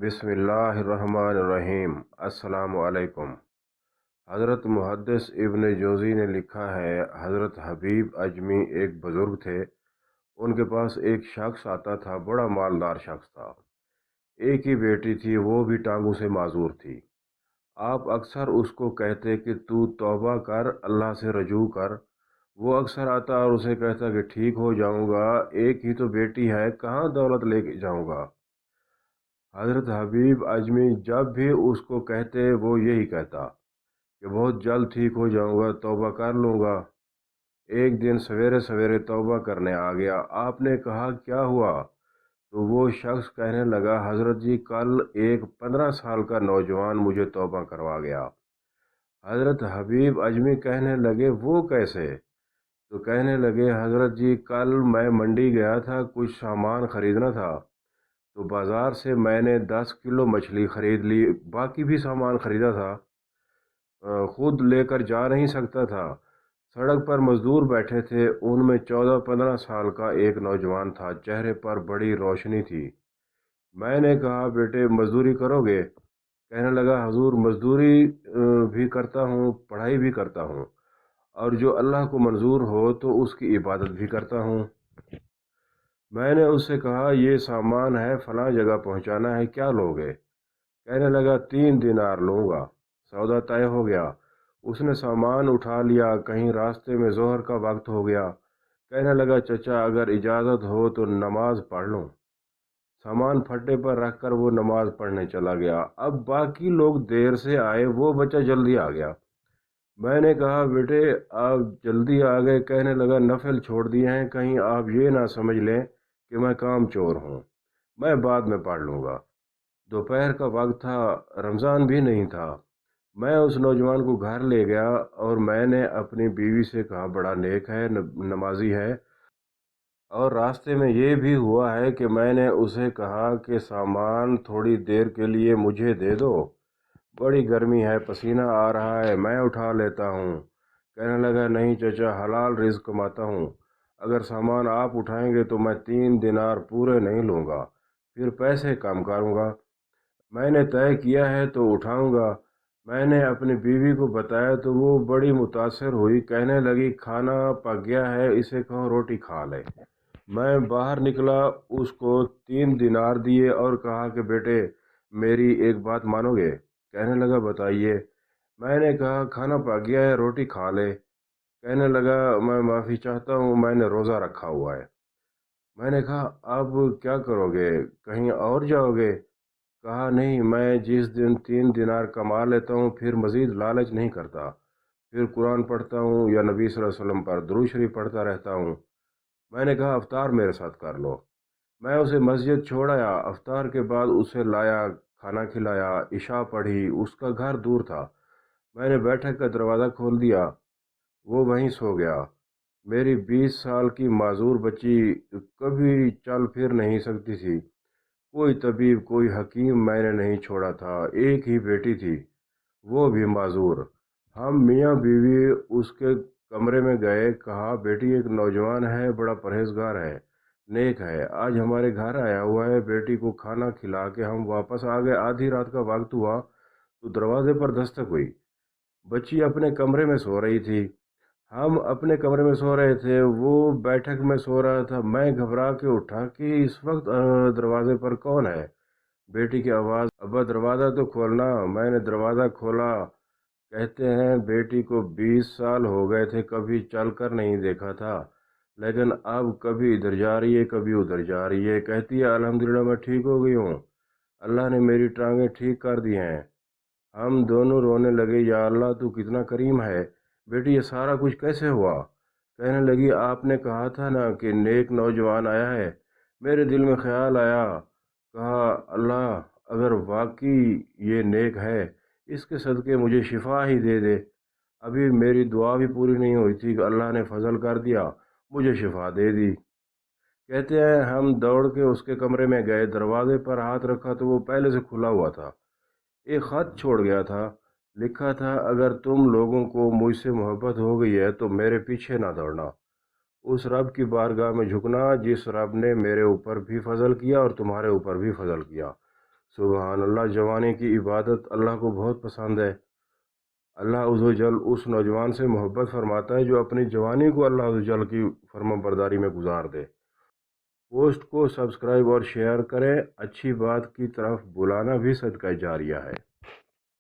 बिस्मिल्लाहिर्रहमानिर्रहीम। अस्सलाम वालेकुम। हज़रत मुहद्दिस इब्न जोज़ी ने लिखा है, हज़रत हबीब अजमी एक बुज़ुर्ग थे। उनके पास एक शख्स आता था, बड़ा मालदार शख्स था। एक ही बेटी थी, वो भी टांगों से माजूर थी। आप अक्सर उसको कहते कि तू तौबा कर, अल्लाह से रजू कर। वो अक्सर आता और उसे कहता कि ठीक हो जाऊंगा, एक ही तो बेटी है, कहाँ दौलत लेके जाऊंगा। हज़रत हबीब अजमी जब भी उसको कहते वो यही कहता कि बहुत जल्द ठीक हो जाऊंगा, तौबा कर लूँगा। एक दिन सवेरे सवेरे तौबा करने आ गया। आपने कहा क्या हुआ? तो वो शख्स कहने लगा, हज़रत जी कल एक 15 साल का नौजवान मुझे तौबा करवा गया। हज़रत हबीब अजमी कहने लगे वो कैसे? तो कहने लगे, हज़रत जी कल मैं मंडी गया था, कुछ सामान ख़रीदना था। तो बाज़ार से मैंने 10 किलो मछली ख़रीद ली, बाकी भी सामान ख़रीदा था। खुद लेकर जा नहीं सकता था। सड़क पर मज़दूर बैठे थे, उनमें 14-15 साल का एक नौजवान था, चेहरे पर बड़ी रोशनी थी। मैंने कहा, बेटे मज़दूरी करोगे? कहने लगा, हुजूर मज़दूरी भी करता हूँ, पढ़ाई भी करता हूँ, और जो अल्लाह को मंजूर हो तो उसकी इबादत भी करता हूँ। मैंने उससे कहा, ये सामान है, फलां जगह पहुँचाना है, क्या लोगे? कहने लगा, 3 दिनार लूँगा। सौदा तय हो गया। उसने सामान उठा लिया। कहीं रास्ते में ज़ोहर का वक्त हो गया। कहने लगा, चचा अगर इजाज़त हो तो नमाज पढ़ लूँ। सामान फट्टे पर रखकर वो नमाज पढ़ने चला गया। अब बाकी लोग देर से आए, वो बच्चा जल्दी आ गया। मैंने कहा, बेटे आप जल्दी आ गए। कहने लगा, नफल छोड़ दिए हैं, कहीं आप ये ना समझ लें कि मैं काम चोर हूँ, मैं बाद में पढ़ लूँगा। दोपहर का वक्त था, रमज़ान भी नहीं था। मैं उस नौजवान को घर ले गया और मैंने अपनी बीवी से कहा, बड़ा नेक है, नमाजी है। और रास्ते में ये भी हुआ है कि मैंने उसे कहा कि सामान थोड़ी देर के लिए मुझे दे दो, बड़ी गर्मी है, पसीना आ रहा है, मैं उठा लेता हूँ। कहने लगा, नहीं चचा, हलाल रिज़्क कमाता हूँ, अगर सामान आप उठाएंगे तो मैं 3 दिनार पूरे नहीं लूँगा, फिर पैसे कम करूँगा। मैंने तय किया है तो उठाऊंगा। मैंने अपनी बीवी को बताया तो वो बड़ी मुतासर हुई, कहने लगी, खाना पक गया है, इसे कहो रोटी खा ले। मैं बाहर निकला, उसको 3 दिनार दिए और कहा कि बेटे मेरी एक बात मानोगे? कहने लगा, बताइए। मैंने कहा, खाना पक गया है, रोटी खा ले। कहने लगा, मैं माफ़ी चाहता हूँ, मैंने रोज़ा रखा हुआ है। मैंने कहा, अब क्या करोगे, कहीं और जाओगे? कहा, नहीं, मैं जिस दिन 3 दिनार कमा लेता हूँ फिर मज़ीद लालच नहीं करता, फिर कुरान पढ़ता हूँ या नबी सल्लल्लाहु अलैहि वसल्लम पर दुरूद शरीफ पढ़ता रहता हूँ। मैंने कहा, अफ्तार मेरे साथ कर लो। मैं उसे मस्जिद छोड़ आया। अफ्तार के बाद उसे लाया, खाना खिलाया, इशा पढ़ी। उसका घर दूर था। मैंने बैठक का दरवाज़ा खोल दिया, वो वहीं सो गया। मेरी 20 साल की माजूर बच्ची कभी चल फिर नहीं सकती थी। कोई तबीब, कोई हकीम मैंने नहीं छोड़ा था। एक ही बेटी थी, वो भी माजूर। हम मियाँ बीवी उसके कमरे में गए। कहा, बेटी एक नौजवान है, बड़ा परहेजगार है, नेक है, आज हमारे घर आया हुआ है। बेटी को खाना खिला के हम वापस आ गए। आधी रात का वक्त हुआ तो दरवाजे पर दस्तक हुई। बच्ची अपने कमरे में सो रही थी, हम अपने कमरे में सो रहे थे, वो बैठक में सो रहा था। मैं घबरा के उठा कि इस वक्त दरवाजे पर कौन है। बेटी की आवाज़, अब्बा दरवाज़ा तो खोलना। मैंने दरवाज़ा खोला। कहते हैं, बेटी को 20 साल हो गए थे, कभी चलकर नहीं देखा था, लेकिन अब कभी इधर जा रही है, कभी उधर जा रही है। कहती है, अल्हम्दुलिल्लाह मैं ठीक हो गई हूँ, अल्लाह ने मेरी टांगें ठीक कर दी हैं। हम दोनों रोने लगे, या अल्लाह तू कितना करीम है। बेटी ये सारा कुछ कैसे हुआ? कहने लगी, आपने कहा था ना कि नेक नौजवान आया है, मेरे दिल में ख्याल आया। कहा, अल्लाह अगर वाकई ये नेक है, इसके सदक़े मुझे शिफा ही दे दे। अभी मेरी दुआ भी पूरी नहीं हुई थी कि अल्लाह ने फजल कर दिया, मुझे शिफा दे दी। कहते हैं, हम दौड़ के उसके कमरे में गए, दरवाजे पर हाथ रखा तो वो पहले से खुला हुआ था। एक खत छोड़ गया था, लिखा था, अगर तुम लोगों को मुझसे मोहब्बत हो गई है तो मेरे पीछे ना दौड़ना, उस रब की बारगाह में झुकना जिस रब ने मेरे ऊपर भी फजल किया और तुम्हारे ऊपर भी फजल किया। سبحان اللہ، جوانی کی عبادت اللہ کو بہت پسند ہے۔ اللہ عز و جل اس نوجوان سے محبت فرماتا ہے جو اپنی جوانی کو اللہ عز و جل کی فرما برداری میں گزار دے۔ پوسٹ کو سبسکرائب اور شیئر کریں، اچھی بات کی طرف بلانا بھی صدقہ جاریہ ہے۔